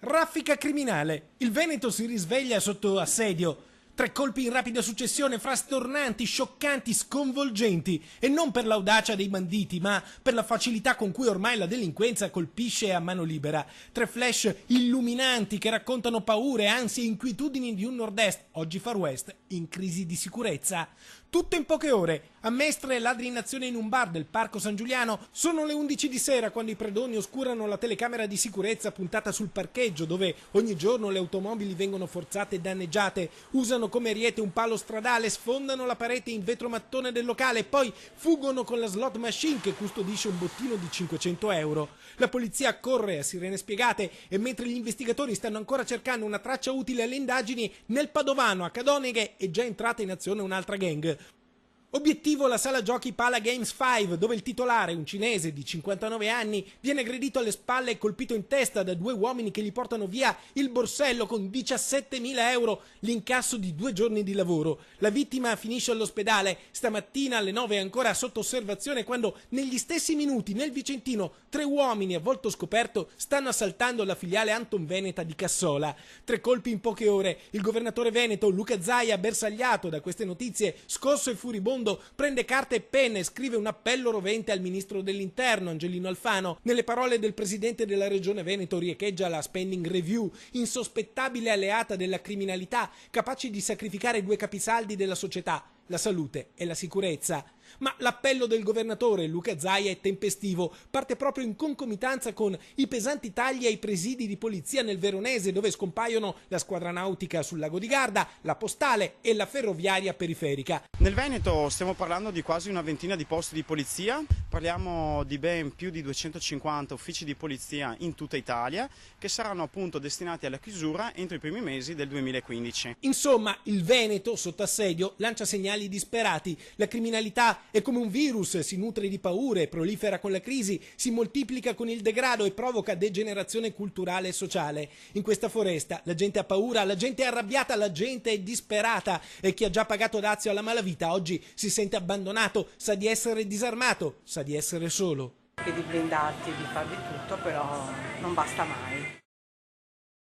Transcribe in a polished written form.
Raffica criminale. Il Veneto si risveglia sotto assedio. 3 colpi in rapida successione, frastornanti, scioccanti, sconvolgenti. E non per l'audacia dei banditi, ma per la facilità con cui ormai la delinquenza colpisce a mano libera. 3 flash illuminanti che raccontano paure, ansie e inquietudini di un nord-est, oggi far west, in crisi di sicurezza. Tutto in poche ore. A Mestre, ladri in azione in un bar del Parco San Giuliano. Sono le 11 di sera quando i predoni oscurano la telecamera di sicurezza puntata sul parcheggio, dove ogni giorno le automobili vengono forzate e danneggiate. Usano come ariete un palo stradale, sfondano la parete in vetro mattone del locale e poi fuggono con la slot machine che custodisce un bottino di 500 euro. La polizia accorre a sirene spiegate e mentre gli investigatori stanno ancora cercando una traccia utile alle indagini, nel Padovano a Cadoneghe è già entrata in azione un'altra gang. Obiettivo la sala giochi Pala Games 5, dove il titolare, un cinese di 59 anni, viene aggredito alle spalle e colpito in testa da 2 uomini che gli portano via il borsello con 17.000 euro, l'incasso di 2 giorni di lavoro. La vittima finisce all'ospedale. Stamattina alle 9 è ancora sotto osservazione quando negli stessi minuti nel Vicentino 3 uomini a volto scoperto stanno assaltando la filiale Anton Veneta di Cassola. 3 colpi in poche ore. Il governatore veneto Luca Zaia, bersagliato da queste notizie, scosso e furibondo, prende carta e penna e scrive un appello rovente al ministro dell'interno Angelino Alfano. Nelle parole del presidente della regione Veneto riecheggia la spending review, insospettabile alleata della criminalità, capace di sacrificare 2 capisaldi della società, la salute e la sicurezza. Ma l'appello del governatore Luca Zaia è tempestivo, parte proprio in concomitanza con i pesanti tagli ai presidi di polizia nel Veronese, dove scompaiono la squadra nautica sul lago di Garda, la postale e la ferroviaria periferica. Nel Veneto stiamo parlando di quasi una ventina di posti di polizia, parliamo di ben più di 250 uffici di polizia in tutta Italia che saranno appunto destinati alla chiusura entro i primi mesi del 2015. Insomma, il Veneto sotto assedio lancia segnali disperati. La criminalità è come un virus, si nutre di paure, prolifera con la crisi, si moltiplica con il degrado e provoca degenerazione culturale e sociale. In questa foresta la gente ha paura, la gente è arrabbiata, la gente è disperata e chi ha già pagato dazio alla malavita oggi si sente abbandonato, sa di essere disarmato, sa di essere solo. Di blindarti, di far di tutto, però non basta mai.